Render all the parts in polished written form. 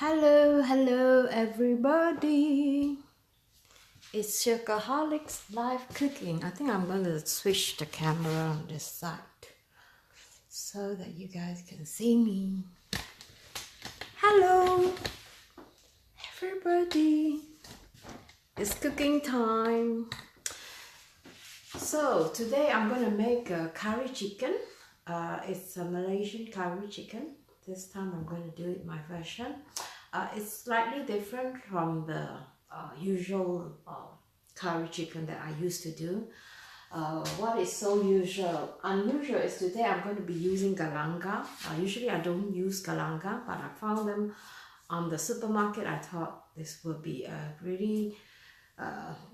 Hello everybody. It's Sugarholics Live Cooking. I think I'm going to switch the camera on this side so that you guys can see me. Hello everybody. It's cooking time. So today I'm going to make a curry chicken. It's a Malaysian curry chicken. This time I'm going to do it my version. It's slightly different from the usual curry chicken that I used to do. What is so unusual is today I'm going to be using galanga. Usually I don't use galanga, but I found them on the supermarket. I thought this would be a really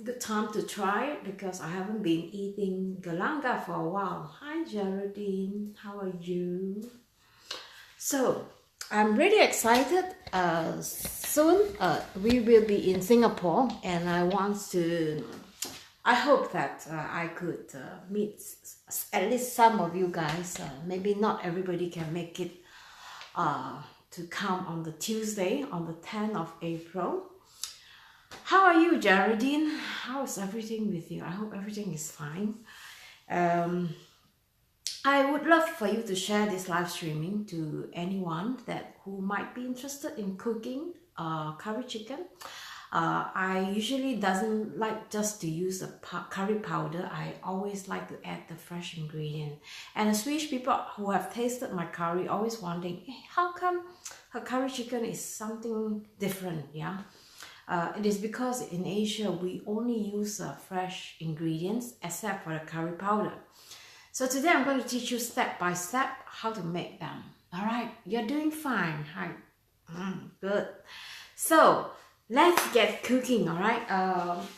good time to try it because I haven't been eating galanga for a while. Hi Geraldine, how are you? So I'm really excited. Soon we will be in Singapore, and I hope that I could meet at least some of you guys. Maybe not everybody can make it to come on the Tuesday, on the 10th of April. How are you, Geraldine? How is everything with you? I hope everything is fine. I would love for you to share this live streaming to anyone who might be interested in cooking curry chicken. I usually doesn't like just to use the curry powder. I always like to add the fresh ingredient. And the Swedish people who have tasted my curry always wondering, hey, how come her curry chicken is something different? Yeah. It is because in Asia we only use fresh ingredients except for the curry powder. So today I'm going to teach you step by step how to make them. Alright, you're doing fine. Hi. Good. So let's get cooking, alright?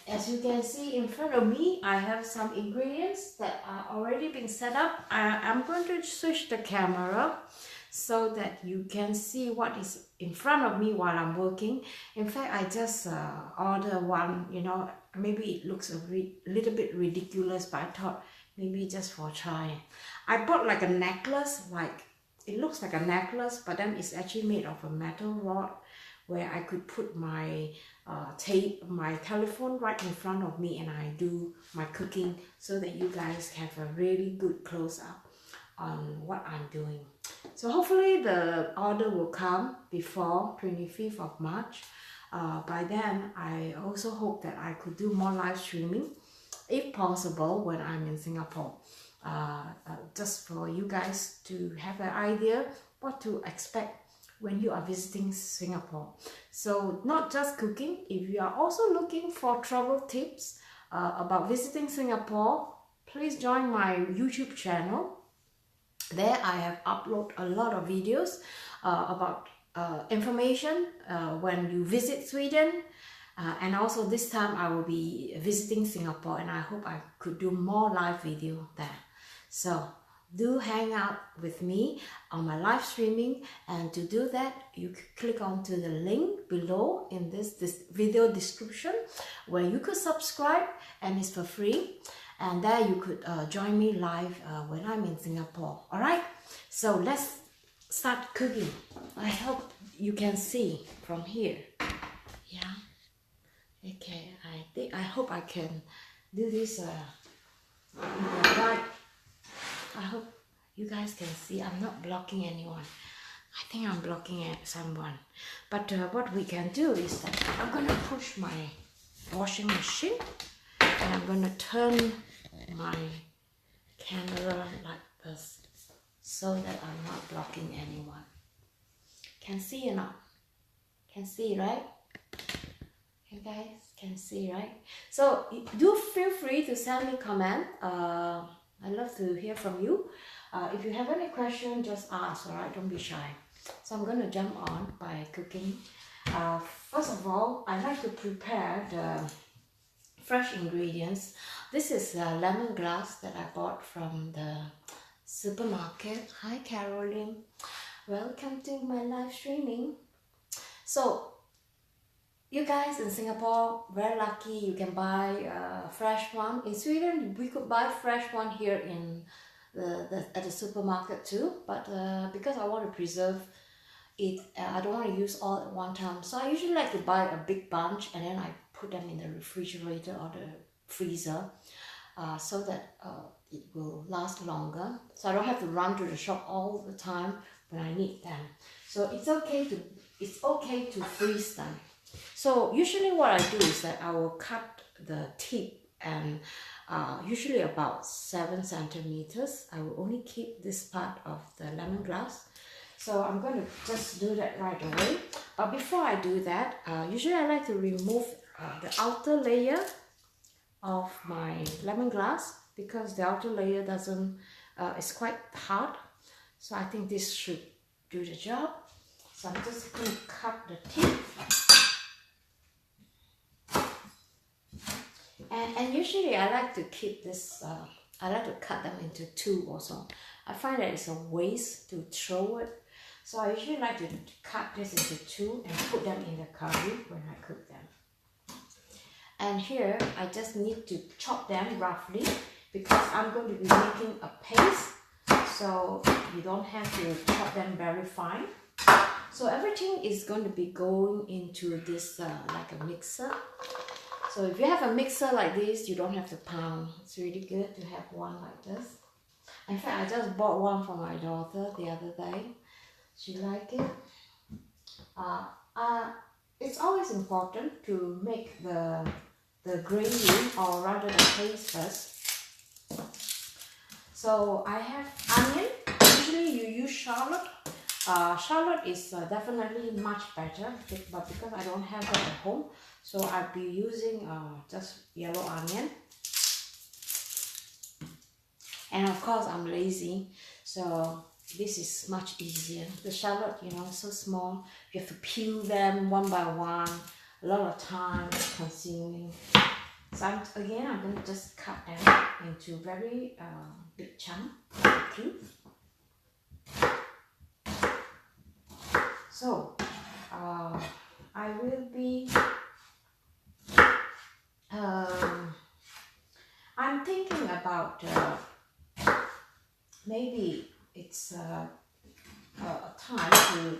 As you can see in front of me, I have some ingredients that are already being set up. I'm going to switch the camera so that you can see what is in front of me while I'm working. In fact, I just ordered one, maybe it looks a little bit ridiculous, but I thought maybe just for try. I bought like a necklace, it looks like a necklace, but then it's actually made of a metal rod where I could put my my telephone right in front of me and I do my cooking so that you guys have a really good close-up on what I'm doing. So hopefully the order will come before 25th of March. By then, I also hope that I could do more live streaming if possible when I'm in Singapore, just for you guys to have an idea what to expect when you are visiting Singapore. So not just cooking, if you are also looking for travel tips about visiting Singapore, please join my YouTube channel. There I have uploaded a lot of videos about information when you visit Sweden. And also this time I will be visiting Singapore and I hope I could do more live video there. So do hang out with me on my live streaming, and to do that you click onto the link below in this video description where you could subscribe, and it's for free, and there you could join me live when I'm in Singapore. Alright, so let's start cooking. I hope you can see from here. Yeah. Okay, I hope I can do this right. I hope you guys can see I'm not blocking anyone. I think I'm blocking someone. But what we can do is that I'm going to push my washing machine and I'm going to turn my camera like this so that I'm not blocking anyone. Can see or not? Can see, right? You guys can see, right? So do feel free to send me comment. I love to hear from you. If you have any question, just ask, alright? Don't be shy. So I'm going to jump on by cooking. First of all, I like to prepare the fresh ingredients. This is lemongrass that I bought from the supermarket. Hi Caroline. Welcome to my live streaming. So you guys in Singapore, very lucky, you can buy a fresh one. In Sweden, we could buy fresh one here in at the supermarket too. But because I want to preserve I don't want to use all at one time. So I usually like to buy a big bunch and then I put them in the refrigerator or the freezer, so that it will last longer. So I don't have to run to the shop all the time when I need them. So it's okay to freeze them. So usually what I do is that I will cut the tip, and usually about 7 centimeters. I will only keep this part of the lemongrass. So I'm going to just do that right away. But before I do that, usually I like to remove the outer layer of my lemongrass, because the outer layer is quite hard. So I think this should do the job. So I'm just going to cut the tip. And usually I like to keep this, I like to cut them into 2 also. I find that it's a waste to throw it. So I usually like to cut this into 2 and put them in the curry when I cook them. And here I just need to chop them roughly, because I'm going to be making a paste. So you don't have to chop them very fine. So everything is going to be going into this like a mixer. So if you have a mixer like this, you don't have to pound. It's really good to have one like this. In fact, I just bought one for my daughter the other day. She liked it. It's always important to make the gravy, or rather the paste first. So I have onion. Usually you use shallot. Shallot is definitely much better, but because I don't have that at home, so I'll be using just yellow onion. And of course I'm lazy, so this is much easier. The shallot, you know, so small. You have to peel them one by one. A lot of time consuming. So I'm going to just cut them into very big chunk. So I will be I'm thinking about maybe it's a time to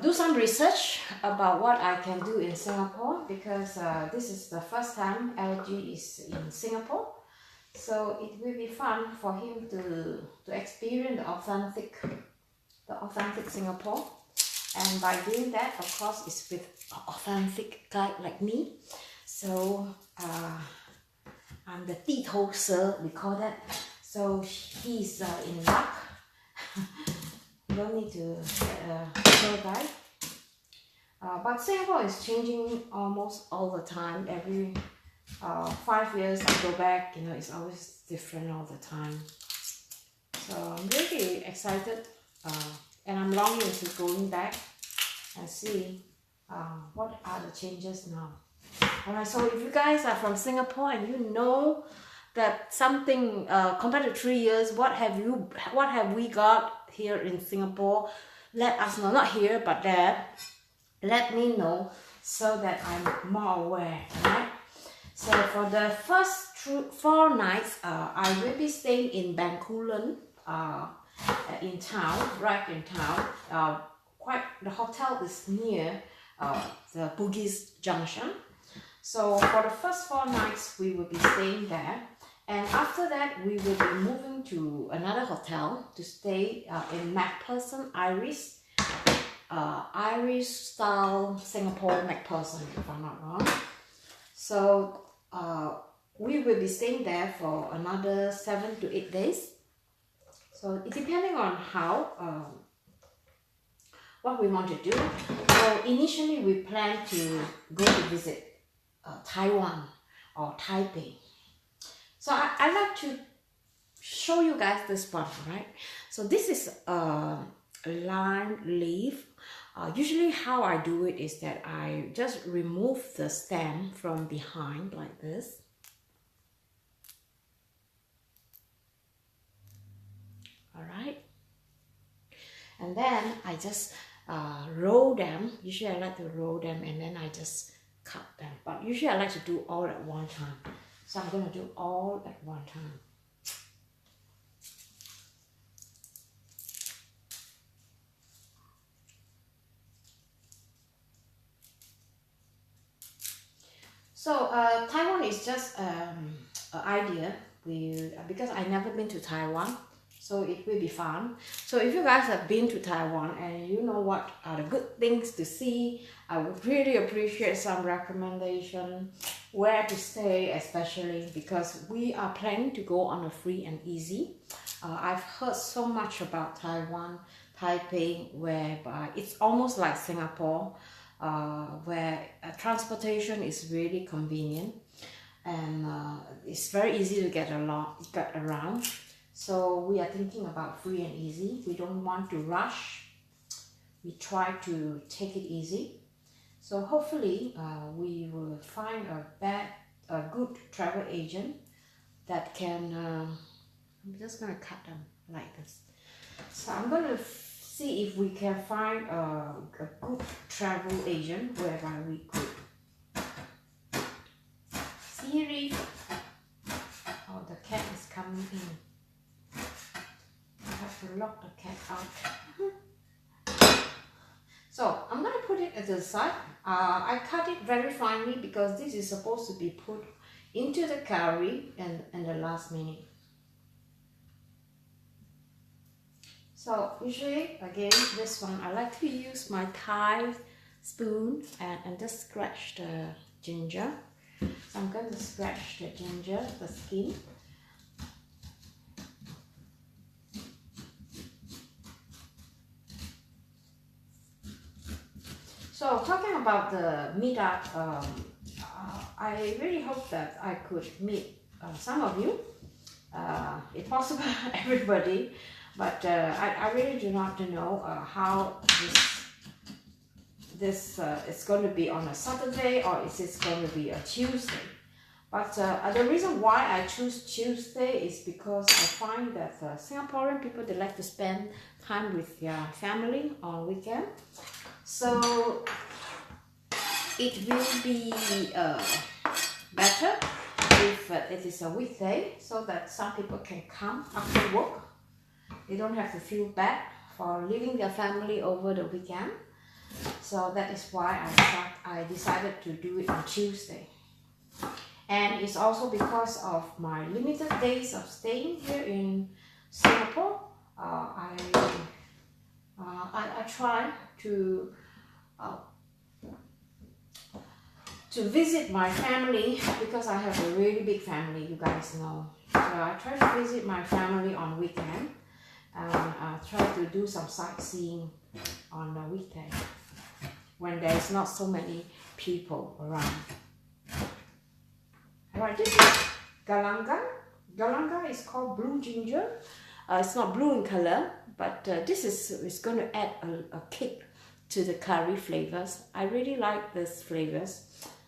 do some research about what I can do in Singapore, because this is the first time LG is in Singapore. So it will be fun for him to experience the authentic Singapore. And by doing that, of course, it's with an authentic guide like me. So I'm the 地头蛇, we call that. So he's in luck. You don't need to get a tour guide. But Singapore is changing almost all the time. Every 5 years I go back, you know, it's always different all the time. So I'm really excited, and I'm longing to going back and see what are the changes now. Alright, so if you guys are from Singapore and you know that something compared to 3 years, what have we got here in Singapore? Let us know, not here but there. Let me know so that I'm more aware. Right? So for the first 4 nights, I will be staying in Bencoolen, in town, right in town. The hotel is near the Bugis Junction. So for the first 4 nights, we will be staying there. And after that, we will be moving to another hotel to stay in MacPherson Iris. Irish style Singapore MacPherson, if I'm not wrong. So we will be staying there for another 7 to 8 days. So depending on how what we want to do. So initially we plan to go to visit Taiwan or Taipei. So I like to show you guys this one, right? So this is lime leaf. Usually how I do it is that I just remove the stem from behind like this. Alright. And then I just roll them. Usually I like to roll them and then I just cut them. But usually I like to do all at one time. So I'm going to do all at one time. So Taiwan is just an idea. Because I never been to Taiwan, so it will be fun. So if you guys have been to Taiwan and you know what are the good things to see, I would really appreciate some recommendation where to stay, especially because we are planning to go on a free and easy. I've heard so much about Taiwan, Taipei, whereby it's almost like Singapore, where transportation is really convenient, and it's very easy to get around. So we are thinking about free and easy. We don't want to rush. We try to take it easy. So hopefully we will find a good travel agent that can. I'm just gonna cut them like this. So I'm gonna see if we can find a good travel agent whereby we could. Siri. Oh, the cat is coming in. I have to lock the cat out. So I'm gonna put it at the side. I cut it very finely because this is supposed to be put into the curry in the last minute. So usually, again, this one, I like to use my Thai spoon and just scratch the ginger. So I'm going to scratch the ginger, the skin. So talking about the meetup, I really hope that I could meet some of you, if possible everybody, but I really do not know how this is going to be on a Saturday or is it going to be a Tuesday. But the reason why I choose Tuesday is because I find that Singaporean people, they like to spend time with their family on weekend. So it will be better if it is a weekday, so that some people can come after work. They don't have to feel bad for leaving their family over the weekend. So that is why I decided to do it on Tuesday. And it's also because of my limited days of staying here in Singapore. I try to visit my family because I have a really big family, you guys know. So I try to visit my family on weekend and try to do some sightseeing on the weekend when there's not so many people around. Alright, this is galangal. Galangal is called blue ginger. It's not blue in color, but this is going to add a kick to the curry flavors. I really like these flavors.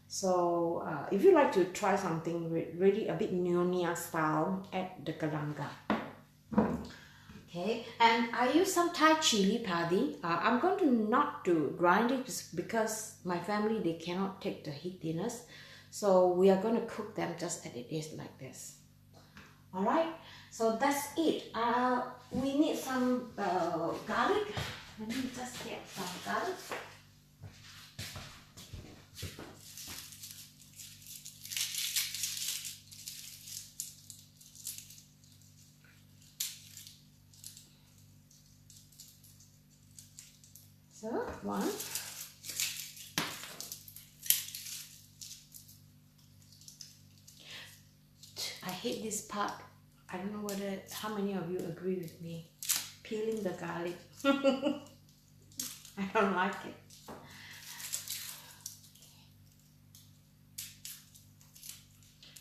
So if you like to try something really a bit Nyonya style, add the galangal. Okay, and I use some Thai chili padi. I'm going to not to grind it because my family, they cannot take the heatiness. So we are going to cook them just as it is like this. Alright, so that's it. We need some garlic. Let me just get some garlic. So, one. I hate this part. I don't know how many of you agree with me. Peeling the garlic. I don't like it.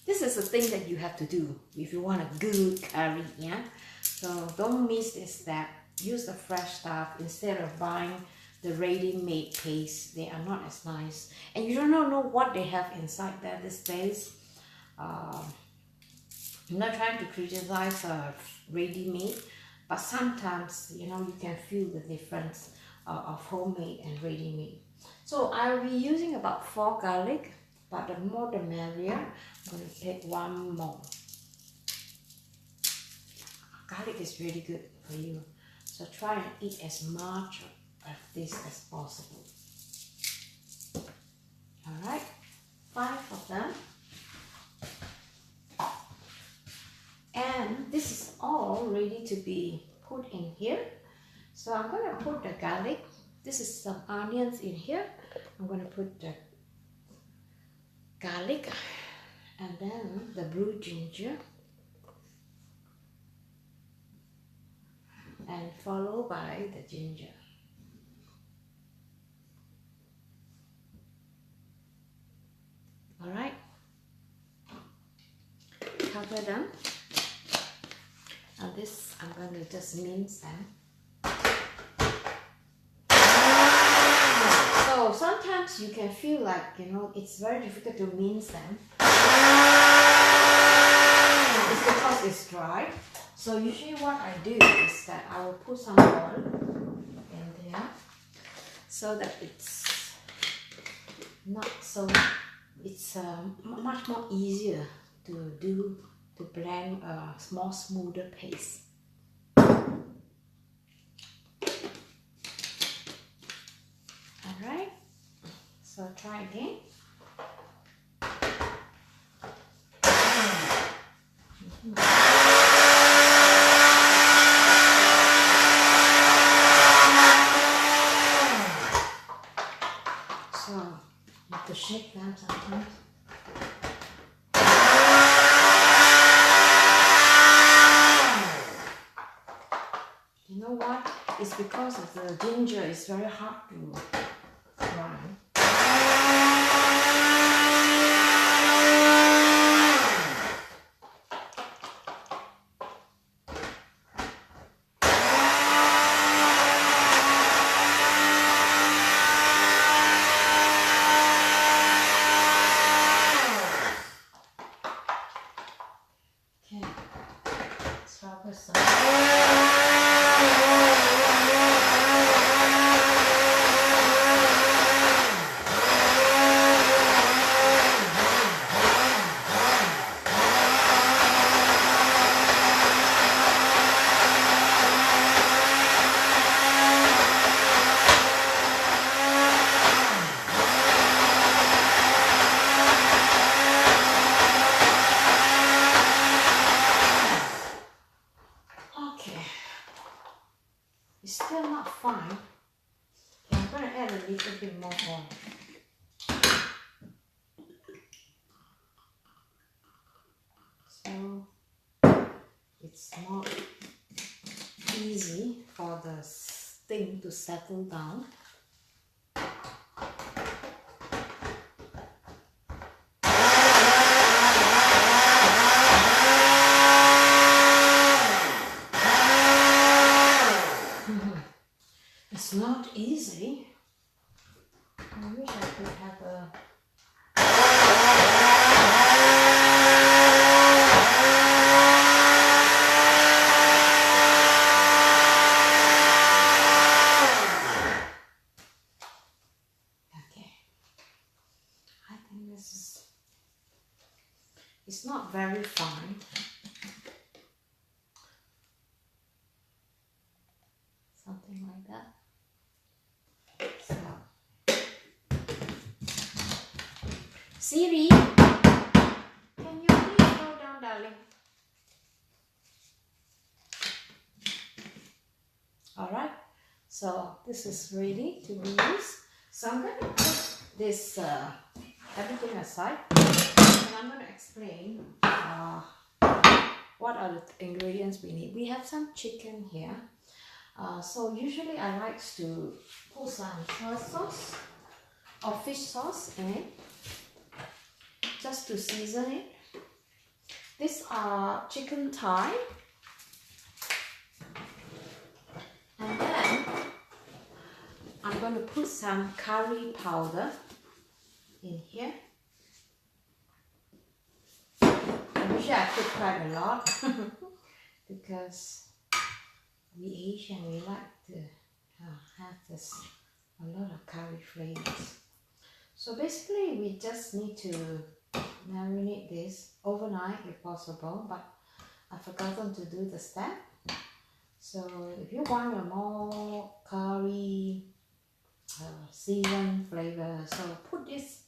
This is a thing that you have to do if you want a good curry, yeah? So don't miss this step. Use the fresh stuff instead of buying the ready-made paste. They are not as nice. And you don't know what they have inside there these days. I'm not trying to criticize ready-made, but sometimes, you know, you can feel the difference of homemade and ready-made. So I'll be using about 4 garlic, but the more the merrier. I'm going to take 1 more. Garlic is really good for you. So try and eat as much of this as possible. Alright, 5 of them. to be put in here. So I'm going to put the garlic. This is some onions in here. I'm going to put the garlic and then the blue ginger, and followed by the ginger. Alright, cover them, and this I'm going to just mince them. So sometimes you can feel like, it's very difficult to mince them. It's because it's dry. So usually what I do is that I will put some oil in there so that it's not so, it's much more easier to blend a more smoother paste. Alright, so try again. So you have to shake them sometimes. You know what? It's because of the ginger. It's very hard to grind. Okay, let's harvest some. It's still not fine. Okay, I'm going to add a little bit more oil. So it's more easy for the thing to settle down. It's not easy. I wish I could have a... Okay. I think this is... It's not very fine. Something like that. So, Siri, can you please go down, darling? Alright, so this is ready to be used. So I'm going to put this everything aside, and I'm going to explain what are the ingredients we need. We have some chicken here. So usually I like to put some soy sauce or fish sauce in it, just to season it. These are chicken thigh, and then I'm going to put some curry powder in here. I wish I put quite a lot because we Asian, we like to have this a lot of curry flavors. So basically we just need to marinate this overnight if possible, but I've forgotten to do the step. So if you want a more curry seasoned flavor, so put this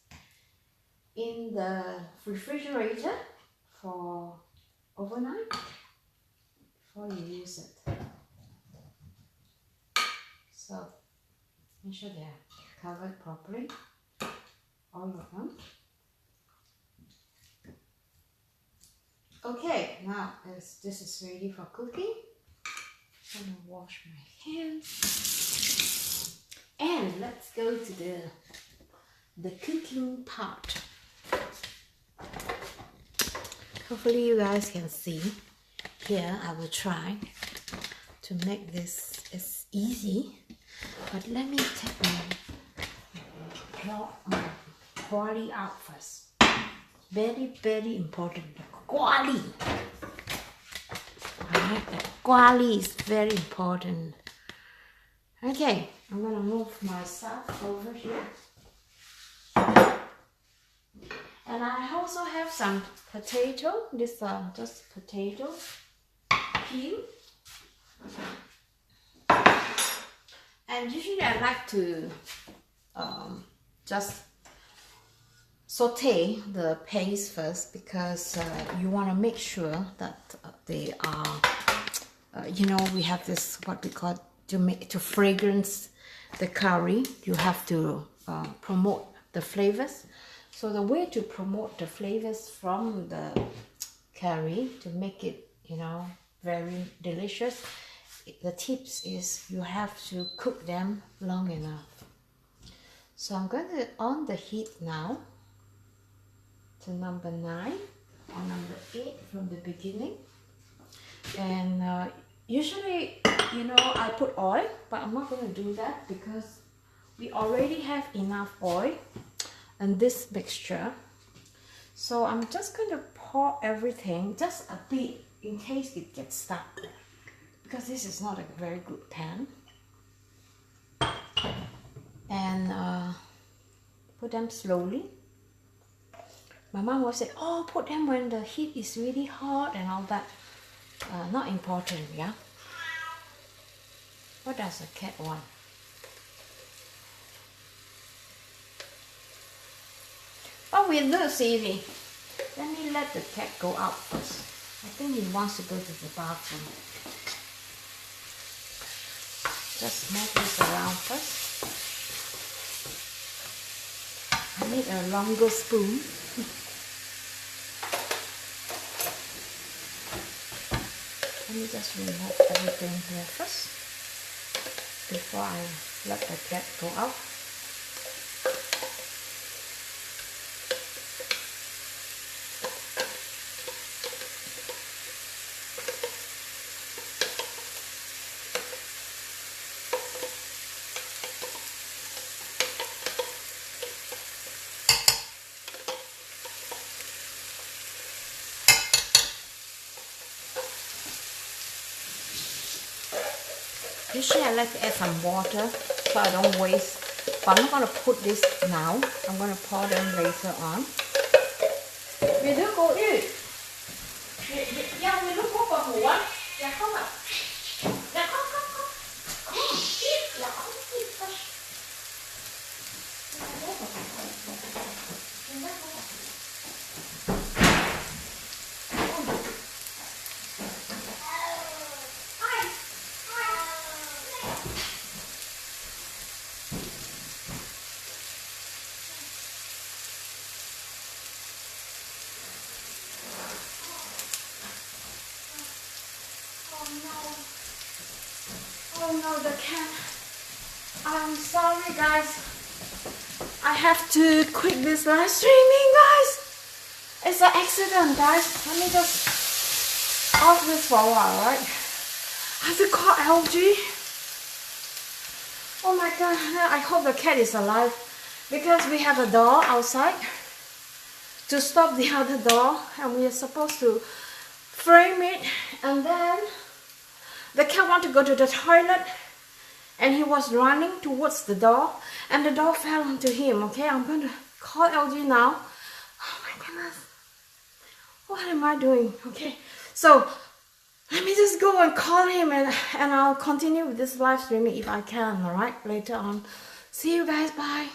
in the refrigerator for overnight before you use it. So make sure they're covered properly, all of them. Okay, now as this is ready for cooking, I'm gonna wash my hands and let's go to the cooking part. Hopefully you guys can see. Here I will try to make this as easy, but let me take my quality out first. Very, very important. The quality. Alright, the quality is very important. Okay, I'm gonna move myself over here. And I also have some potato. This just potato peel. And usually I like to just saute the paste first, because you want to make sure that they are, you know, we have this, what we call, to fragrance the curry. You have to promote the flavors. So the way to promote the flavors from the curry to make it, you know, very delicious, the tips is you have to cook them long enough. So I'm going to on the heat now to number 9 or number 8 from the beginning. And usually, you know, I put oil, but I'm not going to do that because we already have enough oil in this mixture. So I'm just going to pour everything just a bit in case it gets stuck, because this is not a very good pan. And put them slowly. My mom will say, oh, put them when the heat is really hot and all that. Not important, yeah? What does a cat want? Oh, we'll do, Stevie. Let me let the cat go out first. I think he wants to go to the bathroom. Just move this around first. I need a longer spoon. Let me just remove everything here first before I let the cat go out. Usually I like to add some water so I don't waste, but I'm not going to put this now. I'm going to pour them later on. Vì đứa cô yêu. Vì lúc cô còn ngủ á. Dạ không ạ. Dạ không. Không. Dạ không. Oh no, the cat. I'm sorry, guys. I have to quit this live streaming, guys. It's an accident, guys. Let me just off this for a while, right? I have to call LG. Oh my god, I hope the cat is alive, because we have a door outside to stop the other door, and we are supposed to frame it, and then the cat wanted to go to the toilet and he was running towards the door and the door fell onto him. Okay, I'm going to call LG now. Oh my goodness. What am I doing? Okay, so let me just go and call him, and I'll continue with this live streaming if I can, alright, later on. See you guys, bye.